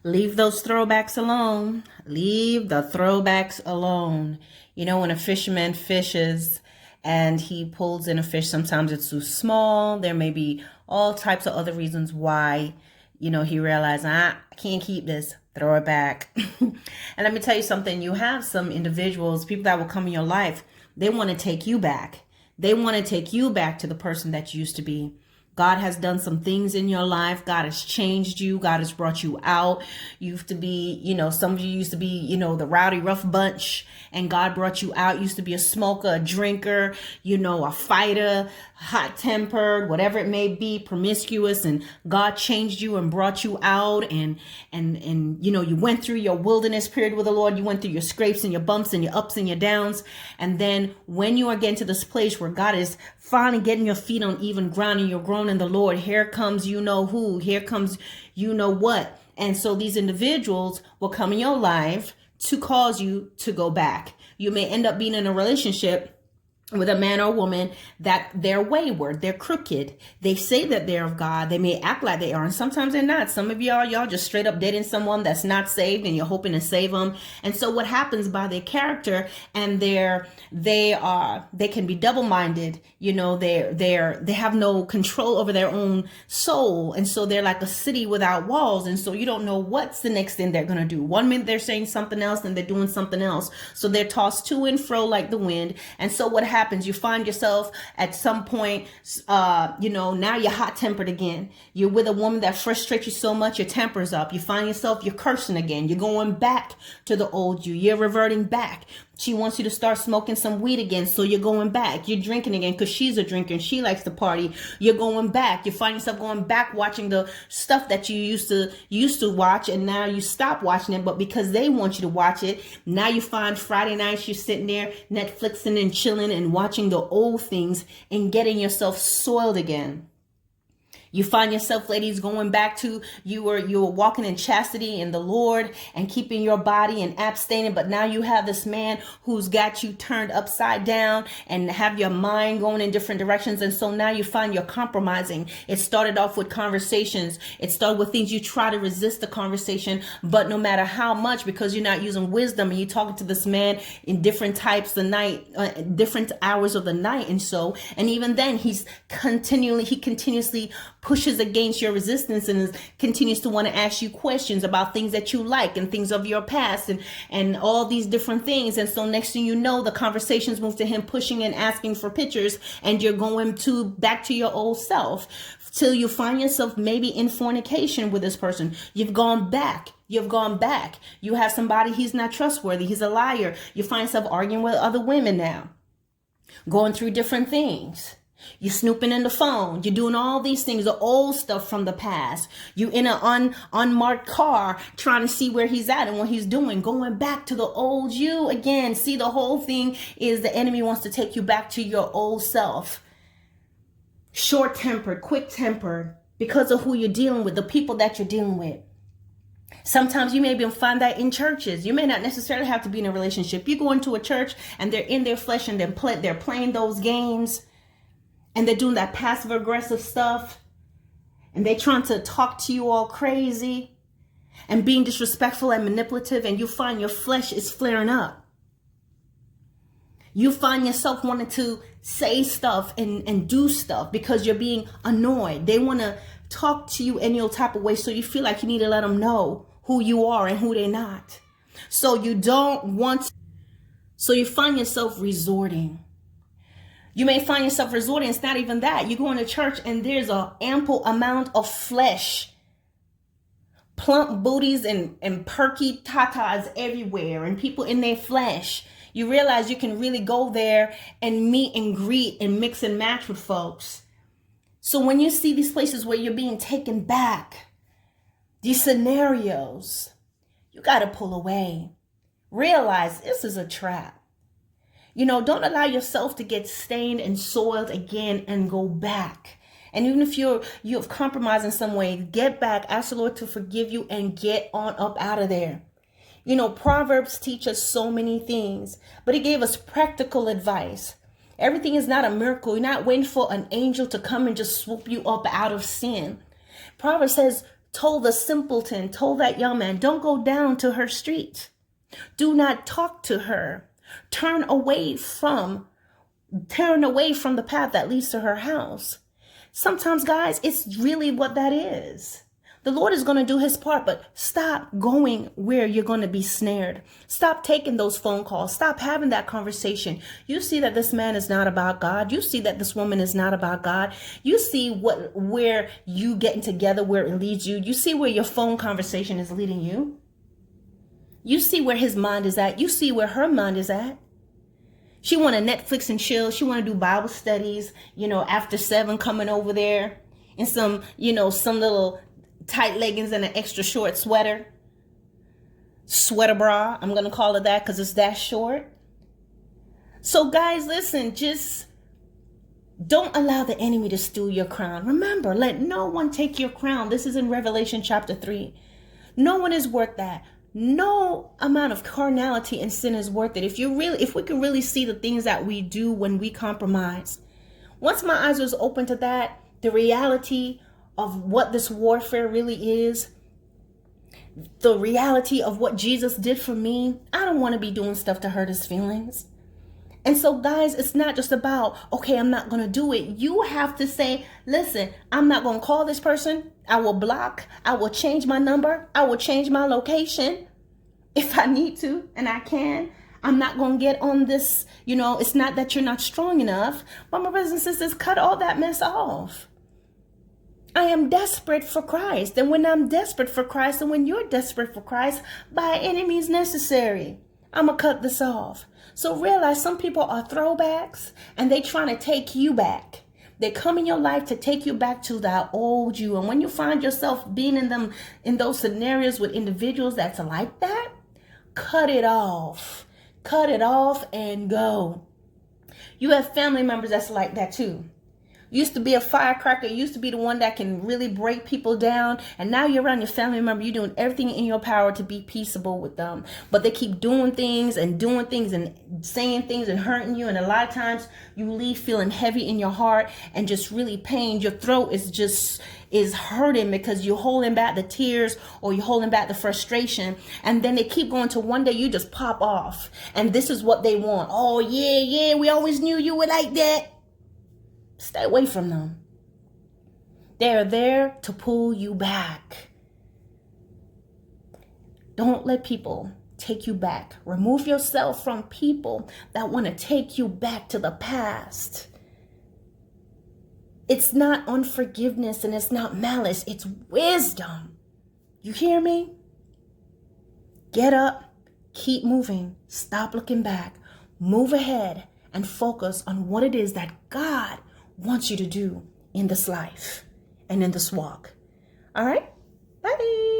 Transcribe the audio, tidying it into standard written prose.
Leave those throwbacks alone. Leave the throwbacks alone. You know, when a fisherman fishes and he pulls in a fish, sometimes it's too small. There may be all types of other reasons why, he realized, I can't keep this. Throw it back. And let me tell you something. You have some individuals, people that will come in your life, they want to take you back. They want to take you back to the person that you used to be. God has done some things in your life. God has changed you. God has brought you out. You used to be, some of you used to be, the rowdy, rough bunch, and God brought you out. You used to be a smoker, a drinker, a fighter, hot tempered, whatever it may be, promiscuous, and God changed you and brought you out. And you went through your wilderness period with the Lord. You went through your scrapes and your bumps and your ups and your downs. And then when you are getting to this place where God is finally getting your feet on even ground and you're growing in the Lord, here comes who, here comes what. And so these individuals will come in your life to cause you to go back. You may end up being in a relationship with a man or woman that they're wayward, they're crooked. They say that they're of God. They may act like they are, and sometimes they're not. Some of y'all just straight up dating someone that's not saved, and you're hoping to save them. And so what happens by their character, and they can be double-minded. They have no control over their own soul, and so they're like a city without walls. And so you don't know what's the next thing they're gonna do. One minute they're saying something else, and they're doing something else. So they're tossed to and fro like the wind. And so what happens? You find yourself at some point, now you're hot tempered again. You're with a woman that frustrates you so much, your temper's up. You find yourself, you're cursing again. You're going back to the old you. You're reverting back. She wants you to start smoking some weed again, so you're going back. You're drinking again because she's a drinker and she likes to party. You're going back. You find yourself going back watching the stuff that you used to watch, and now you stop watching it, but because they want you to watch it, now you find Friday nights you're sitting there Netflixing and chilling and watching the old things and getting yourself soiled again. You find yourself, ladies, going back to you were walking in chastity in the Lord and keeping your body and abstaining, but now you have this man who's got you turned upside down and have your mind going in different directions. And so now you find you're compromising. It started off with conversations. It started with things you try to resist the conversation, but no matter how much, because you're not using wisdom and you're talking to this man in different types of night, different hours of the night. And even then he continuously pushes against your resistance and continues to want to ask you questions about things that you like and things of your past and all these different things. And so next thing you know, the conversations move to him pushing and asking for pictures, and you're going back to your old self till you find yourself maybe in fornication with this person. You've gone back. You have somebody, he's not trustworthy. He's a liar. You find yourself arguing with other women now, going through different things. You're snooping in the phone. You're doing all these things, the old stuff from the past. You in an unmarked car trying to see where he's at and what he's doing, going back to the old you again. See, the whole thing is the enemy wants to take you back to your old self. Short-tempered, quick-tempered, because of who you're dealing with, the people that you're dealing with. Sometimes you may even find that in churches. You may not necessarily have to be in a relationship. You go into a church and they're in their flesh and they're playing those games. And they're doing that passive aggressive stuff. And they're trying to talk to you all crazy and being disrespectful and manipulative. And you find your flesh is flaring up. You find yourself wanting to say stuff and do stuff because you're being annoyed. They want to talk to you any old type of way. So you feel like you need to let them know who you are and who they're not. So you find yourself resorting. You may find yourself resorting. It's not even that. You go into church and there's an ample amount of flesh. Plump booties and perky tatas everywhere and people in their flesh. You realize you can really go there and meet and greet and mix and match with folks. So when you see these places where you're being taken back, these scenarios, you got to pull away. Realize this is a trap. Don't allow yourself to get stained and soiled again and go back. And even if you have compromised in some way, get back, ask the Lord to forgive you and get on up out of there. Proverbs teach us so many things, but it gave us practical advice. Everything is not a miracle. You're not waiting for an angel to come and just swoop you up out of sin. Proverbs says told the simpleton, told that young man, don't go down to her street. Do not talk to her. Turn away from the path that leads to her house. Sometimes, guys, it's really what that is. The Lord is going to do his part, but stop going where you're going to be snared. Stop taking those phone calls. Stop having that conversation. You see that this man is not about God. You see that this woman is not about God. You see where you getting together, where it leads you. You see where your phone conversation is leading you. You see where his mind is at. You see where her mind is at. She want to Netflix and chill. She want to do Bible studies, after 7, coming over there in some little tight leggings and an extra short sweater bra. I'm going to call it that because it's that short. So guys, listen, just don't allow the enemy to steal your crown. Remember, let no one take your crown. This is in Revelation chapter 3. No one is worth that. No amount of carnality and sin is worth it. If we can really see the things that we do when we compromise. Once my eyes was open to that, the reality of what this warfare really is, the reality of what Jesus did for me, I don't want to be doing stuff to hurt his feelings. And so, guys, it's not just about, okay, I'm not going to do it. You have to say, listen, I'm not going to call this person. I will block. I will change my number. I will change my location if I need to, and I can. I'm not going to get on this, it's not that you're not strong enough. But my brothers and sisters, cut all that mess off. I am desperate for Christ. And when I'm desperate for Christ, and when you're desperate for Christ, by any means necessary, I'm going to cut this off. So realize some people are throwbacks and they trying to take you back. They come in your life to take you back to that old you. And when you find yourself being in those scenarios with individuals that's like that, cut it off. Cut it off and go. You have family members that's like that too. Used to be a firecracker, used to be the one that can really break people down. And now you're around your family member, you're doing everything in your power to be peaceable with them. But they keep doing things and saying things and hurting you. And a lot of times you leave feeling heavy in your heart and just really pained. Your throat is hurting because you're holding back the tears or you're holding back the frustration. And then they keep going to one day you just pop off. And this is what they want. Oh, yeah, we always knew you were like that. Stay away from them. They're there to pull you back. Don't let people take you back. Remove yourself from people that want to take you back to the past. It's not unforgiveness and it's not malice. It's wisdom. You hear me? Get up, keep moving, stop looking back, move ahead, and focus on what it is that God wants you to do in this life and in this walk. All right? Bye.